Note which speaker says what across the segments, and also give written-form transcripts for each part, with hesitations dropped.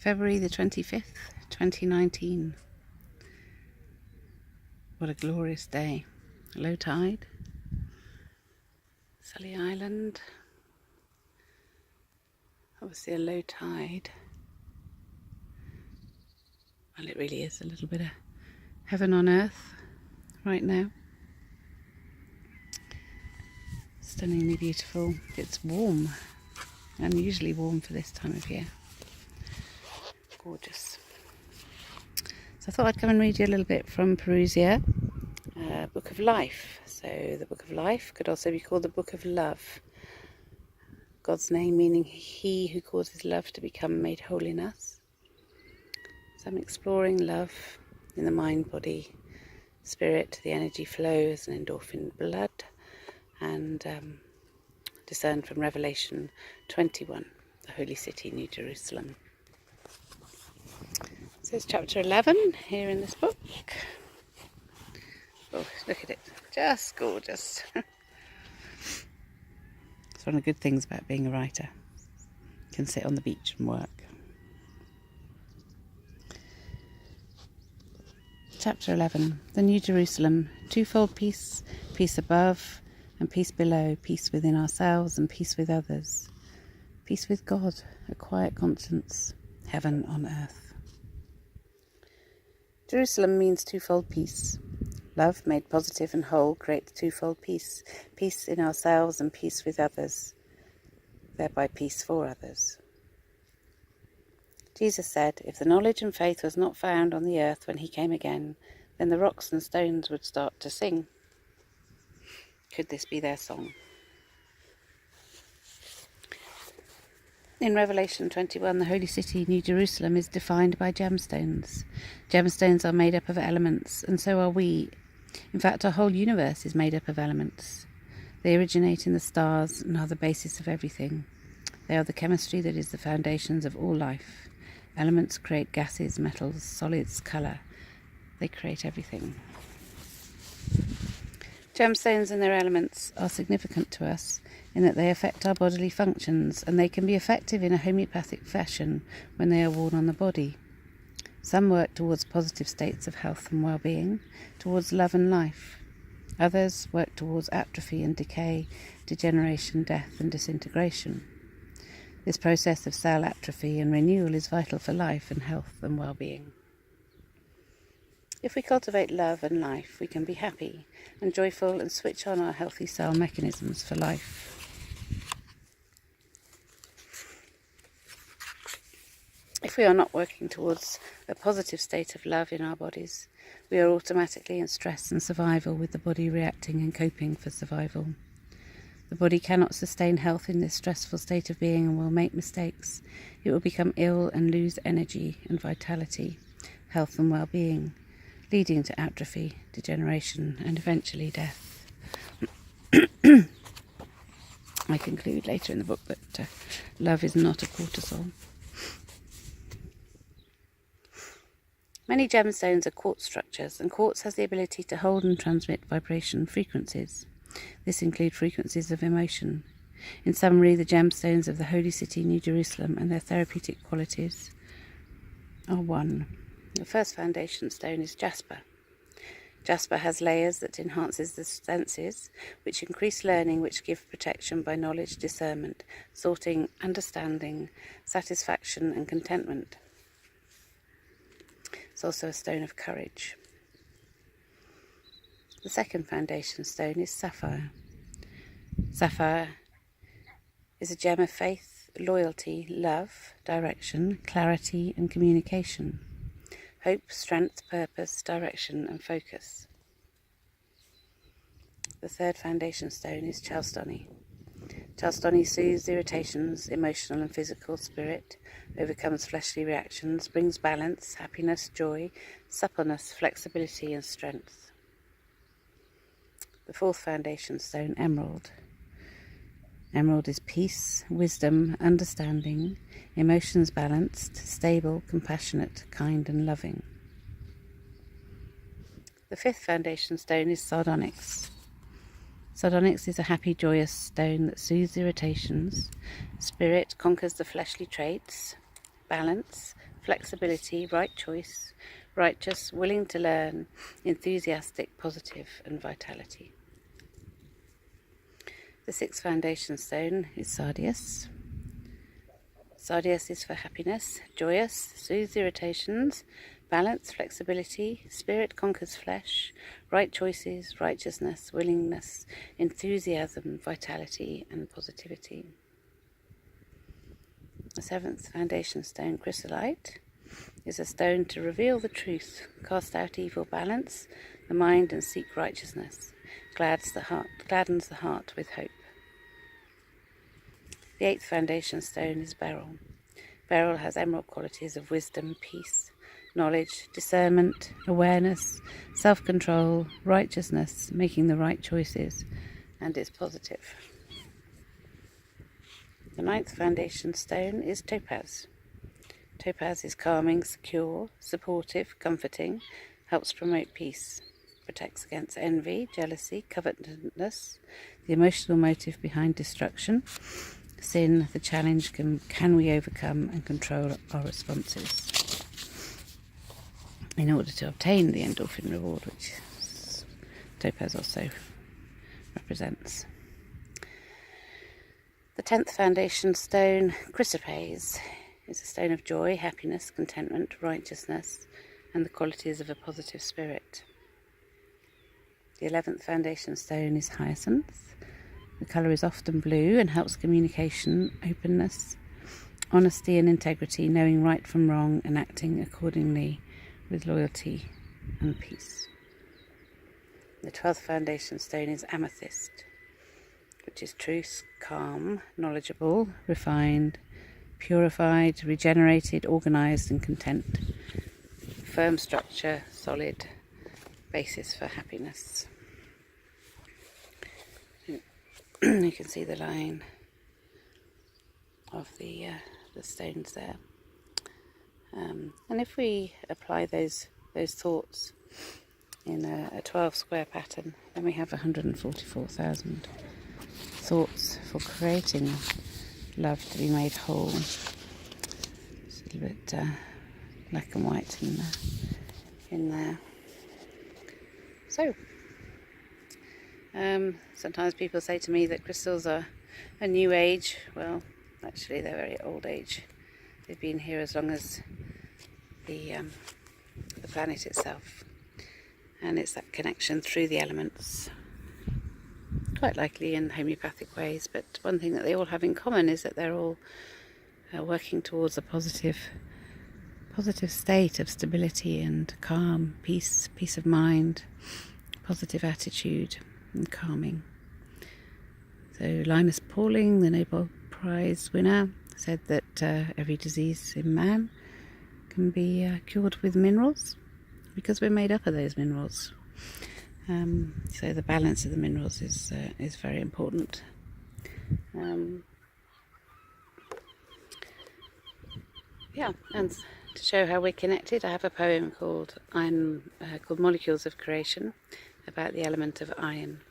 Speaker 1: February the 25th, 2019. What a glorious day. Low tide, Sully Island. Obviously a low tide. Well, it really is a little bit of heaven on earth right now. Stunningly beautiful. It's warm, unusually warm for this time of year. Gorgeous. So I thought I'd come and read you a little bit from Perusia, Book of Life. So the Book of Life could also be called the Book of Love. God's name meaning He who causes love to become made whole in us. So I'm exploring love in the mind, body, spirit. The energy flows and endorphin blood, and discerned from Revelation 21, the holy city, New Jerusalem. So it's chapter 11 here in this book. Oh, look at it. Just gorgeous. It's one of the good things about being a writer. You can sit on the beach and work. Chapter 11. The New Jerusalem. Twofold peace. Peace above and peace below. Peace within ourselves and peace with others. Peace with God. A quiet conscience. Heaven on earth. Jerusalem means twofold peace. Love made positive and whole creates twofold peace. Peace in ourselves and peace with others. Thereby peace for others. Jesus said, if the knowledge and faith was not found on the earth when He came again, then the rocks and stones would start to sing. Could this be their song? In Revelation 21, the holy city, New Jerusalem, is defined by gemstones. Gemstones are made up of elements, and so are we. In fact, our whole universe is made up of elements. They originate in the stars and are the basis of everything. They are the chemistry that is the foundations of all life. Elements create gases, metals, solids, colour. They create everything. Gemstones and their elements are significant to us in that they affect our bodily functions, and they can be effective in a homeopathic fashion when they are worn on the body. Some work towards positive states of health and well-being, towards love and life. Others work towards atrophy and decay, degeneration, death and disintegration. This process of cell atrophy and renewal is vital for life and health and well-being. If we cultivate love and life, we can be happy and joyful and switch on our healthy cell mechanisms for life. If we are not working towards a positive state of love in our bodies, we are automatically in stress and survival, with the body reacting and coping for survival. The body cannot sustain health in this stressful state of being and will make mistakes. It will become ill and lose energy and vitality, health and well-being, leading to atrophy, degeneration and eventually death. I conclude later in the book that love is not a cortisol. Many gemstones are quartz structures, and quartz has the ability to hold and transmit vibration frequencies. This includes frequencies of emotion. In summary, the gemstones of the holy city, New Jerusalem, and their therapeutic qualities are one. The first foundation stone is jasper. Jasper has layers that enhances the senses, which increase learning, which give protection by knowledge, discernment, sorting, understanding, satisfaction and contentment. It's also a stone of courage. The second foundation stone is sapphire. Sapphire is a gem of faith, loyalty, love, direction, clarity and communication. Hope, strength, purpose, direction and focus. The third foundation stone is chalcedony. Chalcedony soothes irritations, emotional and physical spirit, overcomes fleshly reactions, brings balance, happiness, joy, suppleness, flexibility and strength. The fourth foundation stone, emerald. Emerald is peace, wisdom, understanding, emotions balanced, stable, compassionate, kind and loving. The fifth foundation stone is sardonyx. Sardonyx is a happy, joyous stone that soothes irritations. Spirit conquers the fleshly traits, balance, flexibility, right choice, righteous, willing to learn, enthusiastic, positive, and vitality. The sixth foundation stone is sardius. Sardius is for happiness, joyous, soothes irritations, balance, flexibility, spirit conquers flesh, right choices, righteousness, willingness, enthusiasm, vitality, and positivity. The seventh foundation stone, chrysolite, is a stone to reveal the truth, cast out evil, balance the mind, and seek righteousness, gladdens the heart with hope. The eighth foundation stone is beryl. Beryl has emerald qualities of wisdom, peace, knowledge, discernment, awareness, self-control, righteousness, making the right choices, and is positive. The ninth foundation stone is topaz. Topaz is calming, secure, supportive, comforting, helps promote peace, protects against envy, jealousy, covetousness, the emotional motive behind destruction, sin, the challenge, can we overcome and control our responses in order to obtain the endorphin reward, which topaz also represents. The 10th foundation stone, chrysoprase, is a stone of joy, happiness, contentment, righteousness, and the qualities of a positive spirit. The 11th foundation stone is hyacinth. The colour is often blue and helps communication, openness, honesty and integrity, knowing right from wrong and acting accordingly with loyalty and peace. The 12th foundation stone is amethyst, which is truth, calm, knowledgeable, refined, purified, regenerated, organised and content. Firm structure, solid basis for happiness. You can see the line of the stones there. And if we apply those thoughts in a 12 square pattern, then we have 144,000 thoughts for creating love to be made whole. It's a little bit black and white in there. So, sometimes people say to me that crystals are a new age. Well, actually they're very old age. They've been here as long as the planet itself, and it's that connection through the elements, quite likely in homeopathic ways, but one thing that they all have in common is that they're all working towards a positive state of stability and calm, peace of mind, positive attitude and calming. So Linus Pauling, the Nobel Prize winner, said that every disease in man can be cured with minerals, because we're made up of those minerals. So the balance of the minerals is very important. And to show how we're connected, I have a poem called Molecules of Creation, about the element of iron.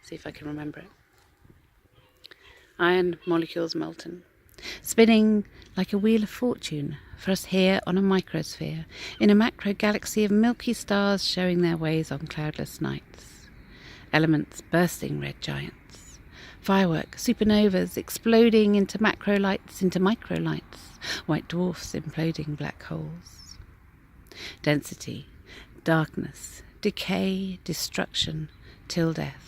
Speaker 1: See if I can remember it. Iron molecules molten, spinning like a wheel of fortune for us here on a microsphere, in a macro galaxy of milky stars showing their ways on cloudless nights. Elements bursting red giants. Firework, supernovas exploding into macro lights, into micro lights. White dwarfs imploding black holes. Density, darkness, decay, destruction, till death.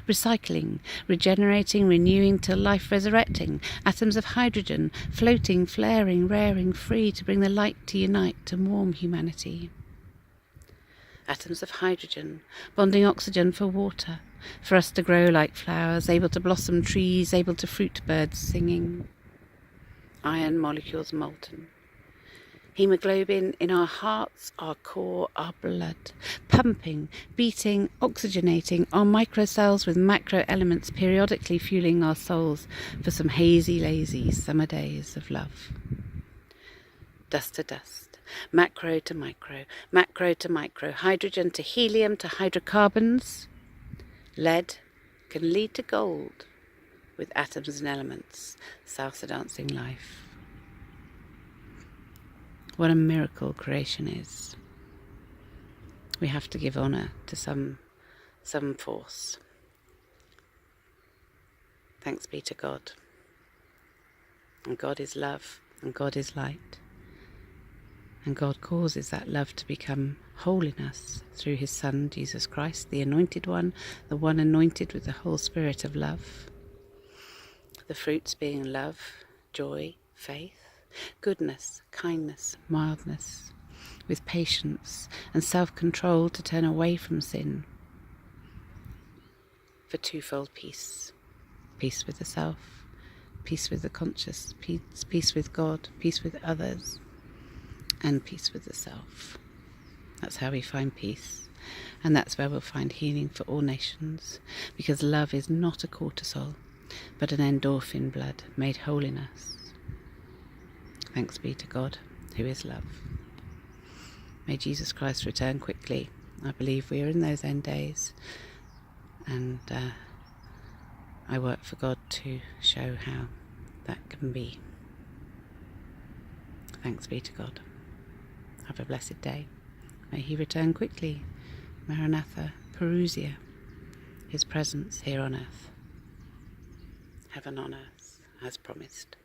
Speaker 1: Recycling, regenerating, renewing till life resurrecting. Atoms of hydrogen, floating, flaring, raring, free to bring the light to unite and warm humanity. Atoms of hydrogen, bonding oxygen for water, for us to grow like flowers, able to blossom trees, able to fruit birds singing. Iron molecules molten. Hemoglobin in our hearts, our core, our blood, pumping, beating, oxygenating our microcells with macro elements periodically fueling our souls for some hazy, lazy summer days of love. Dust to dust, macro to micro, macro to micro, hydrogen to helium to hydrocarbons. Lead can lead to gold with atoms and elements, salsa dancing life. What a miracle creation is. We have to give honour to some force. Thanks be to God. And God is love, and God is light. And God causes that love to become whole in us through his Son, Jesus Christ, the Anointed One, the one anointed with the whole spirit of love. The fruits being love, joy, faith, goodness, kindness, mildness, with patience and self-control to turn away from sin, for twofold peace. Peace with the self, peace with the conscious, peace with God, peace with others, and peace with the self. That's how we find peace, and that's where we'll find healing for all nations, because love is not a cortisol, but an endorphin blood made whole in us. Thanks be to God, who is love. May Jesus Christ return quickly. I believe we are in those end days, and I work for God to show how that can be. Thanks be to God. Have a blessed day. May he return quickly. Maranatha, Perusia, his presence here on earth. Heaven on earth, as promised.